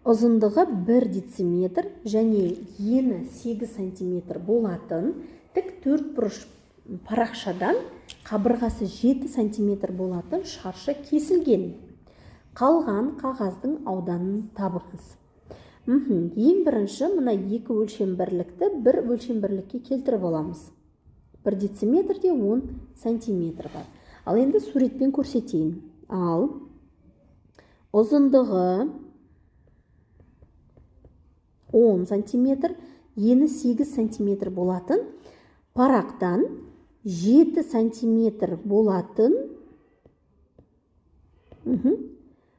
ұзындығы 1 дециметр және ені 8 сантиметр болатын тік 4 бұрыш парақшадан қабырғасы 7 сантиметр болатын шаршы кесілген. Қалған қағаздың ауданын табыңыз. Ең бірінші мына екі өлшем бірлікті бір өлшем бірлікке келтіріп аламыз. 1 дециметрде 10 сантиметр бар. Ал енді суретпен көрсетейін. Ал ұзындығы 10 сантиметр, ені 8 сантиметр болатын парақтан 7 сантиметр болатын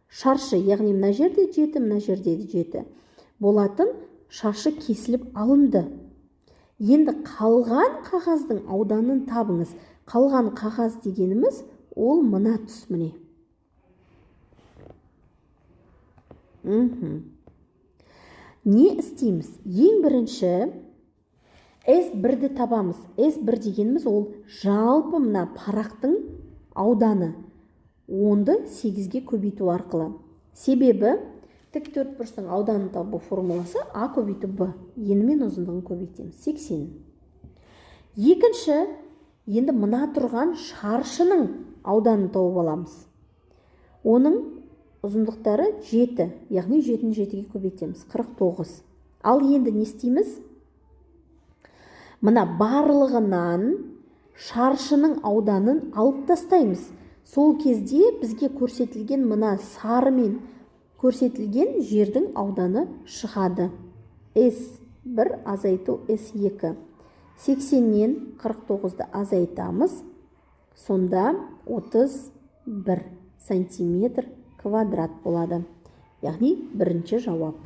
шаршы, яғни мына жерде 7, мына жерде 7 болатын шаршы кесіліп алынды. Енді қалған қағаздың ауданын табыңыз. Қалған қағаз дегеніміз ол мына тұс міне. Не істейміз? Ең бірінші S1-ді табамыз. S1 дегеніміз ол жалпы мына парақтың ауданы. 10-ды 8-ге көбейту арқылы. Себебі тік төртбұрыштың ауданын табу формуласы А көбейту Б. Ені мен ұзындығын көбейтеміз. 80. Екінші, енді мына тұрған шаршының ауданын тауып аламыз. Оның ұзындықтары 7, яғни 7-ні 7-ге көбейтеміз. 49. Ал енді не істейміз? Мына барлығынан шаршының ауданын алып тастаймыз. Сол кезде бізге көрсетілген мына сарымен көрсетілген жердің ауданы шығады. S1 азайту S2. 80-нен 49-ды азайтамыз. Сонда 31 сантиметр квадрат болады. Яғни бірінші жауап.